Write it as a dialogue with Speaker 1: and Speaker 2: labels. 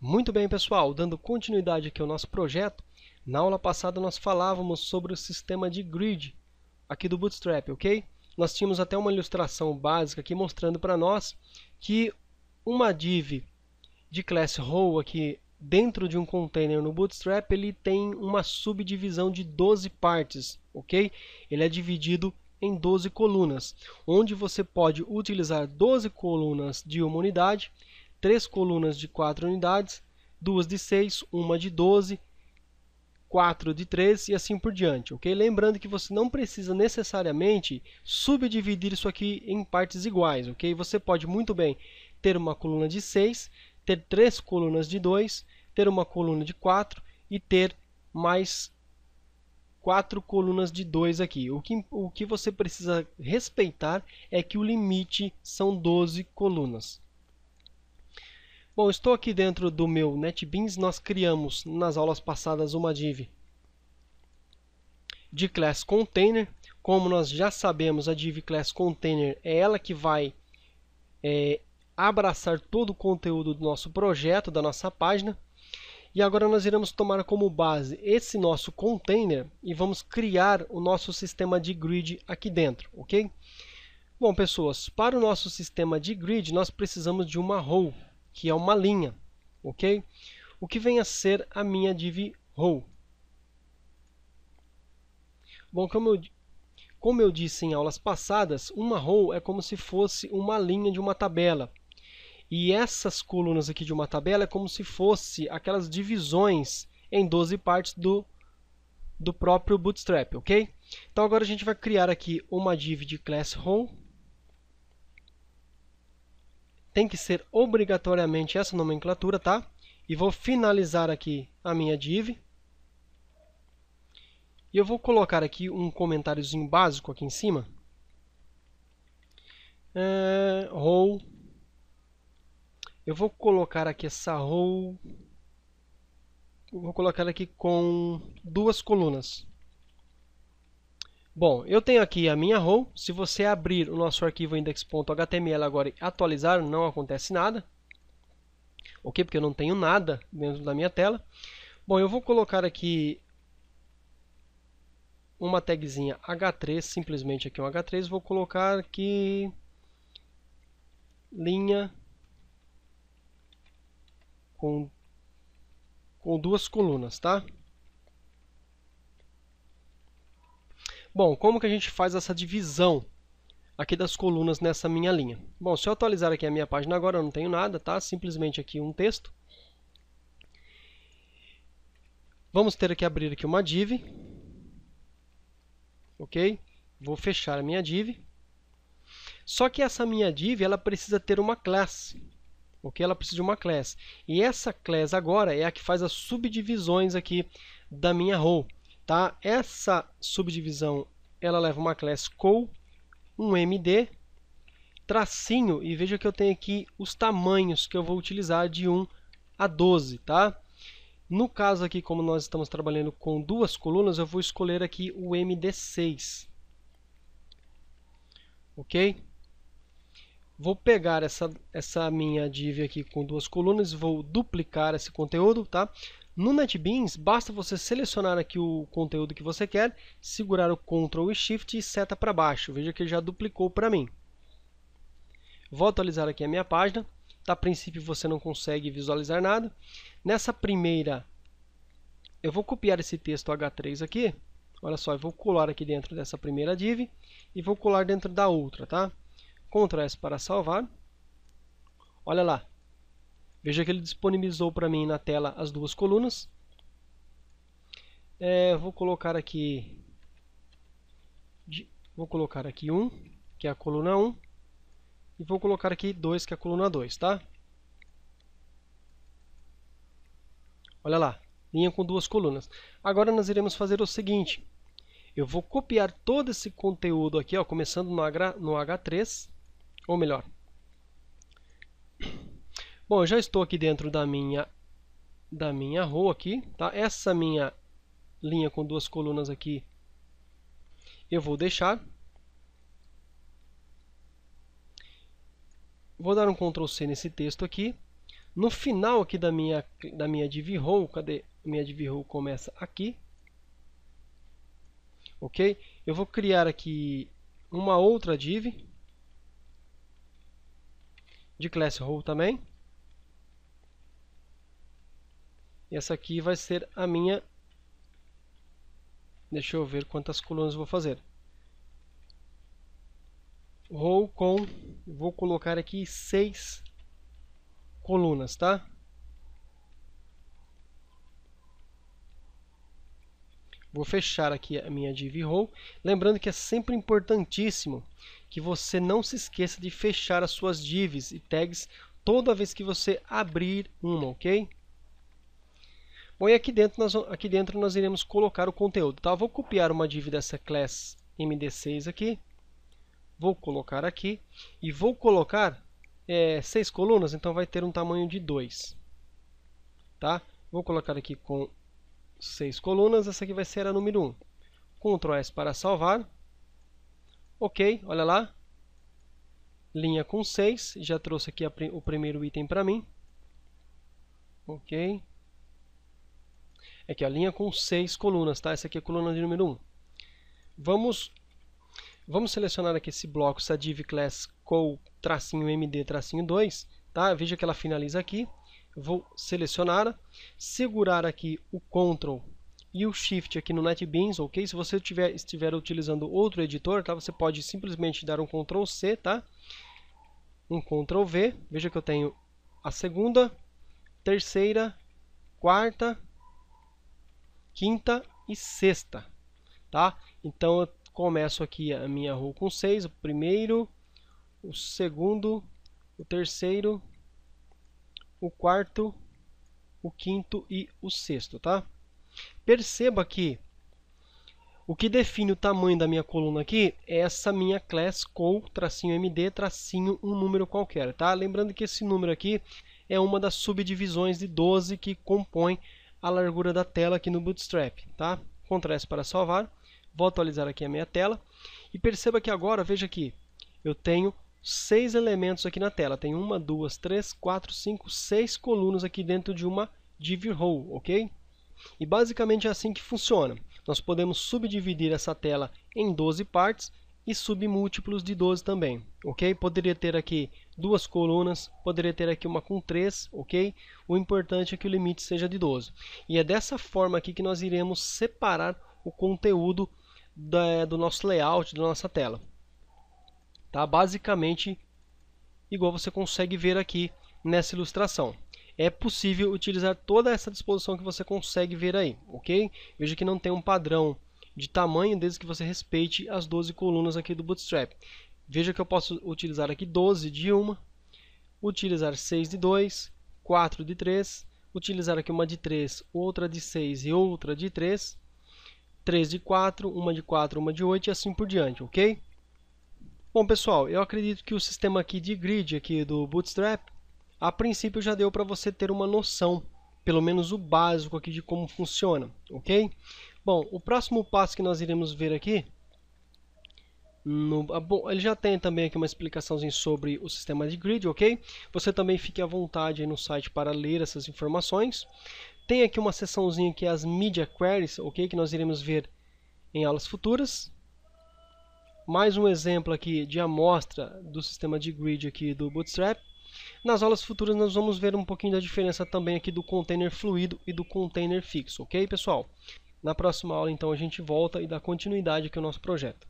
Speaker 1: Muito bem, pessoal, dando continuidade aqui ao nosso projeto, na aula passada nós falávamos sobre o sistema de grid aqui do Bootstrap, ok? Nós tínhamos até uma ilustração básica aqui mostrando para nós que uma div de classe row aqui dentro de um container no Bootstrap, ele tem uma subdivisão de 12 partes, ok? Ele é dividido em 12 colunas, onde você pode utilizar 12 colunas de uma unidade, 3 colunas de 4 unidades, 2 de 6, uma de 12, 4 de 3 e assim por diante, ok? Lembrando que você não precisa necessariamente subdividir isso aqui em partes iguais, ok? Você pode muito bem ter uma coluna de 6, ter 3 colunas de 2, ter uma coluna de 4 e ter mais 4 colunas de 2 aqui. O que você precisa respeitar é que o limite são 12 colunas. Bom, estou aqui dentro do meu NetBeans. Nós criamos nas aulas passadas uma div de class container. Como nós já sabemos, a div class container é ela que vai abraçar todo o conteúdo do nosso projeto, da nossa página. E agora nós iremos tomar como base esse nosso container e vamos criar o nosso sistema de grid aqui dentro, ok? Bom, pessoas, para o nosso sistema de grid nós precisamos de uma row, que é uma linha, ok? O que vem a ser a minha div row? Bom, como eu disse em aulas passadas, uma row é como se fosse uma linha de uma tabela. E essas colunas aqui de uma tabela é como se fosse aquelas divisões em 12 partes do próprio Bootstrap, ok? Então agora a gente vai criar aqui uma div de class row. Tem que ser obrigatoriamente essa nomenclatura, tá? E vou finalizar aqui a minha div. E eu vou colocar aqui um comentáriozinho básico aqui em cima. Row. Eu vou colocar aqui essa row. Vou colocar aqui com 2 colunas. Bom, eu tenho aqui a minha row. Se você abrir o nosso arquivo index.html agora e atualizar, não acontece nada. Ok? Porque eu não tenho nada dentro da minha tela. Bom, eu vou colocar aqui uma tagzinha h3, simplesmente aqui um h3. Vou colocar aqui linha com 2 colunas, tá? Bom, como que a gente faz essa divisão aqui das colunas nessa minha linha? Bom, se eu atualizar aqui a minha página agora, eu não tenho nada, tá? Simplesmente aqui um texto. Vamos ter que abrir aqui uma div. Ok? Vou fechar a minha div. Só que essa minha div, ela precisa ter uma class. Ok? Ela precisa de uma class. E essa class agora é a que faz as subdivisões aqui da minha row. Tá? Essa subdivisão, ela leva uma class call, um md, tracinho, e veja que eu tenho aqui os tamanhos que eu vou utilizar de 1 a 12, tá? No caso aqui, como nós estamos trabalhando com 2 colunas, eu vou escolher aqui o md6. Ok? Vou pegar essa minha div aqui com 2 colunas e vou duplicar esse conteúdo, tá? No NetBeans, basta você selecionar aqui o conteúdo que você quer, segurar o Ctrl e Shift e seta para baixo. Veja que ele já duplicou para mim. Vou atualizar aqui a minha página. A princípio você não consegue visualizar nada. Nessa primeira, eu vou copiar esse texto H3 aqui. Olha só, eu vou colar aqui dentro dessa primeira div e vou colar dentro da outra, tá? Ctrl S para salvar. Olha lá. Veja que ele disponibilizou para mim na tela as 2 colunas. Vou colocar aqui 1, que é a coluna 1. E vou colocar aqui 2, que é a coluna 2, tá? Olha lá, linha com 2 colunas. Agora nós iremos fazer o seguinte. Eu vou copiar todo esse conteúdo aqui, ó, começando no H3, ou melhor. Bom, eu já estou aqui dentro da minha row aqui, tá? Essa minha linha com 2 colunas aqui, eu vou deixar. Vou dar um Ctrl C nesse texto aqui. No final aqui da minha div row, cadê? Minha div row começa aqui. Ok? Eu vou criar aqui uma outra div de class row também. E essa aqui vai ser a minha. Deixa eu ver quantas colunas eu vou fazer. Row com, vou colocar aqui 6 colunas, tá? Vou fechar aqui a minha div row. Lembrando que é sempre importantíssimo que você não se esqueça de fechar as suas divs e tags toda vez que você abrir uma, ok? Bom, e aqui dentro nós iremos colocar o conteúdo, tá? Vou copiar uma div dessa class md6 aqui. Vou colocar aqui e vou colocar 6 colunas, então vai ter um tamanho de 2. Tá? Vou colocar aqui com 6 colunas, essa aqui vai ser a número 1. Ctrl S para salvar. Ok, olha lá. Linha com 6, já trouxe aqui o primeiro item para mim. Ok. Aqui a linha com 6 colunas, tá? Essa aqui é a coluna de número 1. Vamos selecionar aqui esse bloco, essa div class co-md-2, tá? Veja que ela finaliza aqui. Vou selecionar, segurar aqui o Ctrl e o Shift aqui no NetBeans, ok? Se você estiver utilizando outro editor, tá? Você pode simplesmente dar um Ctrl C, tá? Um Ctrl V. Veja que eu tenho a segunda, terceira, quarta, quinta e sexta, tá? Então eu começo aqui a minha row com 6, o primeiro, o segundo, o terceiro, o quarto, o quinto e o sexto, tá? Perceba que o que define o tamanho da minha coluna aqui é essa minha class co-md um número qualquer, tá? Lembrando que esse número aqui é uma das subdivisões de 12 que compõe a largura da tela aqui no Bootstrap, tá? Ctrl S para salvar. Vou atualizar aqui a minha tela. E perceba que agora, veja aqui, eu tenho 6 elementos aqui na tela. Tem 1, 2, 3, 4, 5, 6 colunas aqui dentro de uma div row, ok? E basicamente é assim que funciona. Nós podemos subdividir essa tela em 12 partes e submúltiplos de 12 também, ok? Poderia ter aqui 2 colunas, poderia ter aqui uma com 3, ok? O importante é que o limite seja de 12. E é dessa forma aqui que nós iremos separar o conteúdo do nosso layout, da nossa tela. Tá? Basicamente, igual você consegue ver aqui nessa ilustração. É possível utilizar toda essa disposição que você consegue ver aí, ok? Veja que não tem um padrão de tamanho, desde que você respeite as 12 colunas aqui do Bootstrap. Veja que eu posso utilizar aqui 12 de uma, utilizar 6 de 2, 4 de 3, utilizar aqui uma de 3, outra de 6 e outra de 3, 3 de 4, uma de 4, uma de 8 e assim por diante, ok? Bom pessoal, eu acredito que o sistema aqui de grid aqui do Bootstrap, a princípio já deu para você ter uma noção, pelo menos o básico aqui de como funciona, ok? Bom, o próximo passo que nós iremos ver aqui, ele já tem também aqui uma explicaçãozinha sobre o sistema de grid, ok? Você também fique à vontade aí no site para ler essas informações. Tem aqui uma seçãozinha que é as Media Queries, ok? Que nós iremos ver em aulas futuras. Mais um exemplo aqui de amostra do sistema de grid aqui do Bootstrap. Nas aulas futuras nós vamos ver um pouquinho da diferença também aqui do container fluido e do container fixo, ok pessoal? Na próxima aula então a gente volta e dá continuidade aqui ao nosso projeto.